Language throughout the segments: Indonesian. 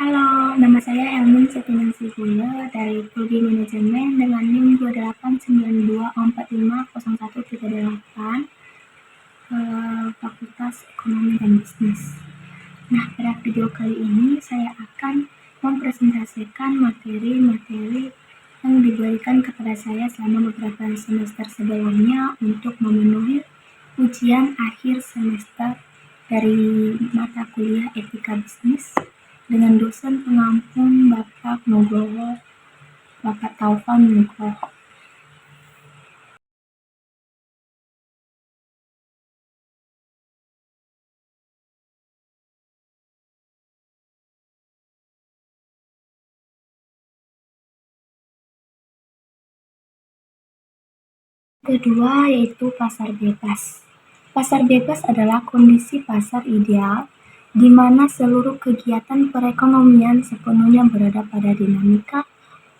Halo, nama saya Helmin Septinasibulo dari Prodi Manajemen dengan NIM 2892450138 Fakultas Ekonomi dan Bisnis. Nah, pada video kali ini saya akan mempresentasikan materi-materi yang diberikan kepada saya selama beberapa semester sebelumnya untuk memenuhi ujian akhir semester dari mata kuliah Etika Bisnis dengan dosen pengampu Bapak Nugroho, Bapak Taufan Nugroho. Kedua yaitu pasar bebas. Pasar bebas adalah kondisi pasar ideal di mana seluruh kegiatan perekonomian sepenuhnya berada pada dinamika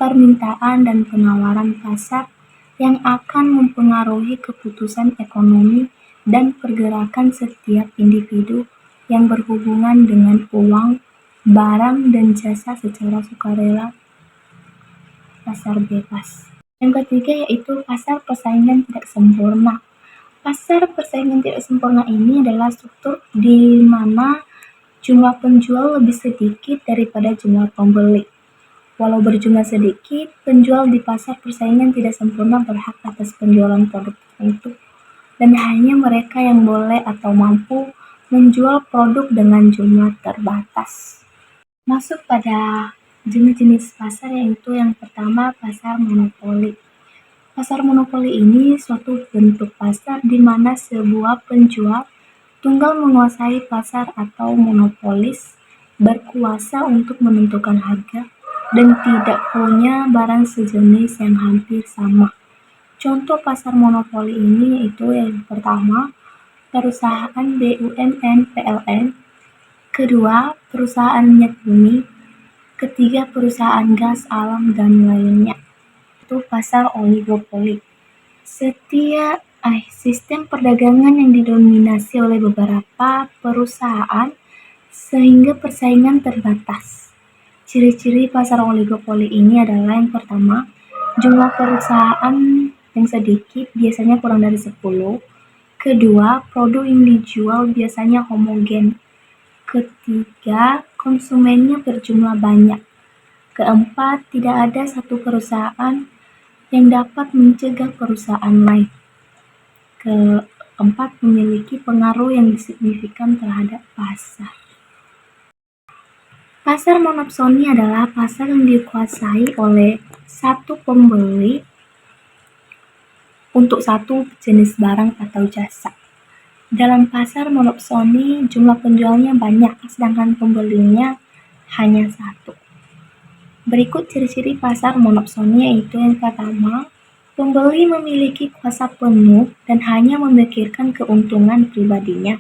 permintaan dan penawaran pasar yang akan mempengaruhi keputusan ekonomi dan pergerakan setiap individu yang berhubungan dengan uang, barang, dan jasa secara sukarela. Pasar bebas. Yang ketiga yaitu pasar persaingan tidak sempurna. Pasar persaingan tidak sempurna ini adalah struktur di mana jumlah penjual lebih sedikit daripada jumlah pembeli. Walau berjumlah sedikit, penjual di pasar persaingan tidak sempurna berhak atas penjualan produk tertentu, dan hanya mereka yang boleh atau mampu menjual produk dengan jumlah terbatas. Masuk pada jenis-jenis pasar yaitu yang pertama pasar monopoli. Pasar monopoli ini suatu bentuk pasar di mana sebuah penjual tunggal menguasai pasar atau monopolis berkuasa untuk menentukan harga dan tidak punya barang sejenis yang hampir sama. Contoh pasar monopoli ini itu yang pertama, perusahaan BUMN PLN, kedua, perusahaan minyak bumi, ketiga, perusahaan gas alam, dan lainnya. Itu pasar oligopoli. Sistem perdagangan yang didominasi oleh beberapa perusahaan sehingga persaingan terbatas. Ciri-ciri pasar oligopoli ini adalah yang pertama, jumlah perusahaan yang sedikit, biasanya kurang dari 10. Kedua, produk yang dijual biasanya homogen. Ketiga, konsumennya berjumlah banyak. Keempat, tidak ada satu perusahaan yang dapat mencegah perusahaan lain. Keempat, memiliki pengaruh yang signifikan terhadap pasar. Pasar monopsoni adalah pasar yang dikuasai oleh satu pembeli untuk satu jenis barang atau jasa. Dalam pasar monopsoni, jumlah penjualnya banyak, sedangkan pembelinya hanya satu. Berikut ciri-ciri pasar monopsoni yaitu yang pertama, pembeli memiliki kuasa penuh dan hanya memikirkan keuntungan pribadinya.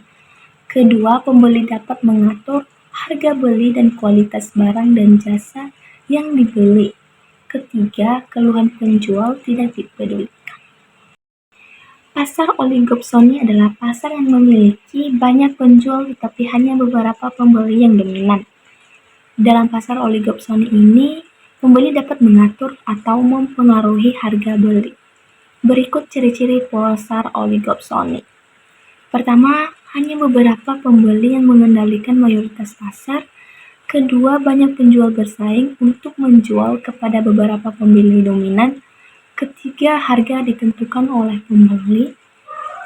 Kedua, pembeli dapat mengatur harga beli dan kualitas barang dan jasa yang dibeli. Ketiga, keluhan penjual tidak dipedulikan. Pasar oligopsoni adalah pasar yang memiliki banyak penjual tetapi hanya beberapa pembeli yang dominan. Dalam pasar oligopsoni ini, pembeli dapat mengatur atau mempengaruhi harga beli. Berikut ciri-ciri pasar oligopsoni. Pertama, hanya beberapa pembeli yang mengendalikan mayoritas pasar. Kedua, banyak penjual bersaing untuk menjual kepada beberapa pembeli dominan. Ketiga, harga ditentukan oleh pembeli.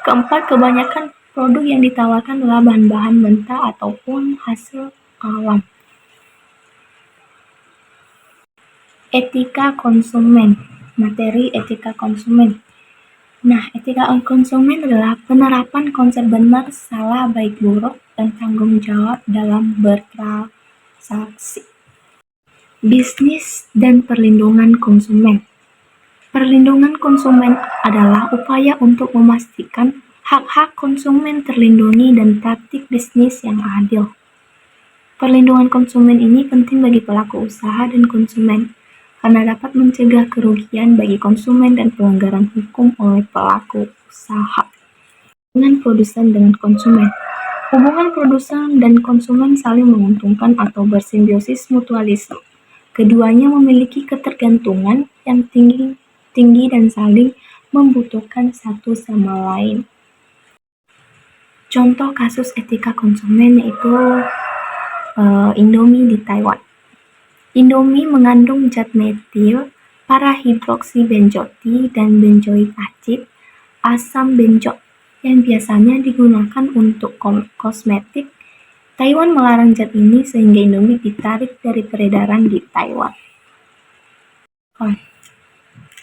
Keempat, kebanyakan produk yang ditawarkan adalah bahan-bahan mentah ataupun hasil alam. Etika konsumen. Materi etika konsumen. Nah, etika konsumen adalah penerapan konsep benar, salah, baik buruk, dan tanggung jawab dalam bertransaksi. Bisnis dan perlindungan konsumen. Perlindungan konsumen adalah upaya untuk memastikan hak-hak konsumen terlindungi dan praktik bisnis yang adil. Perlindungan konsumen ini penting bagi pelaku usaha dan konsumen, karena dapat mencegah kerugian bagi konsumen dan pelanggaran hukum oleh pelaku usaha. Dengan produsen dengan konsumen. Hubungan produsen dan konsumen saling menguntungkan atau bersimbiosis mutualisme. Keduanya memiliki ketergantungan yang tinggi dan saling membutuhkan satu sama lain. Contoh kasus etika konsumen yaitu Indomie di Taiwan. Indomie mengandung zat metil, parahidroksibenzoat dan benzoik acid, asam benzoat yang biasanya digunakan untuk kosmetik. Taiwan melarang zat ini sehingga Indomie ditarik dari peredaran di Taiwan.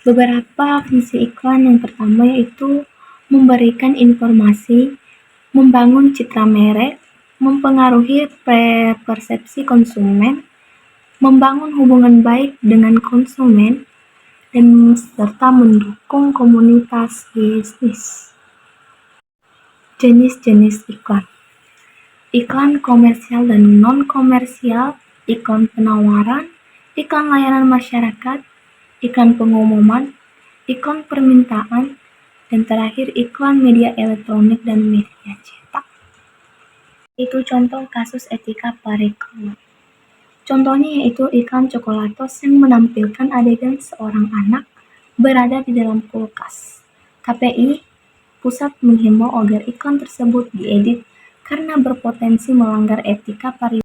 Beberapa fungsi iklan yang pertama yaitu memberikan informasi, membangun citra merek, mempengaruhi persepsi konsumen, membangun hubungan baik dengan konsumen, dan serta mendukung komunitas bisnis. Jenis-jenis iklan. Iklan komersial dan non-komersial, iklan penawaran, iklan layanan masyarakat, iklan pengumuman, iklan permintaan, dan terakhir iklan media elektronik dan media cetak. Itu contoh kasus etika pereklaman. Contohnya yaitu iklan Coklatos yang menampilkan adegan seorang anak berada di dalam kulkas. KPI Pusat menghimbau agar iklan tersebut diedit karena berpotensi melanggar etika pariwisata.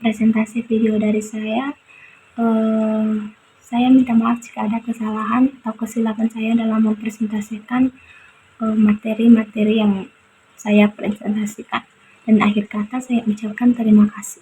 Presentasi video dari saya. Saya minta maaf jika ada kesalahan atau kesilapan saya dalam mempresentasikan materi-materi yang saya presentasikan. Dan akhir kata saya ucapkan terima kasih.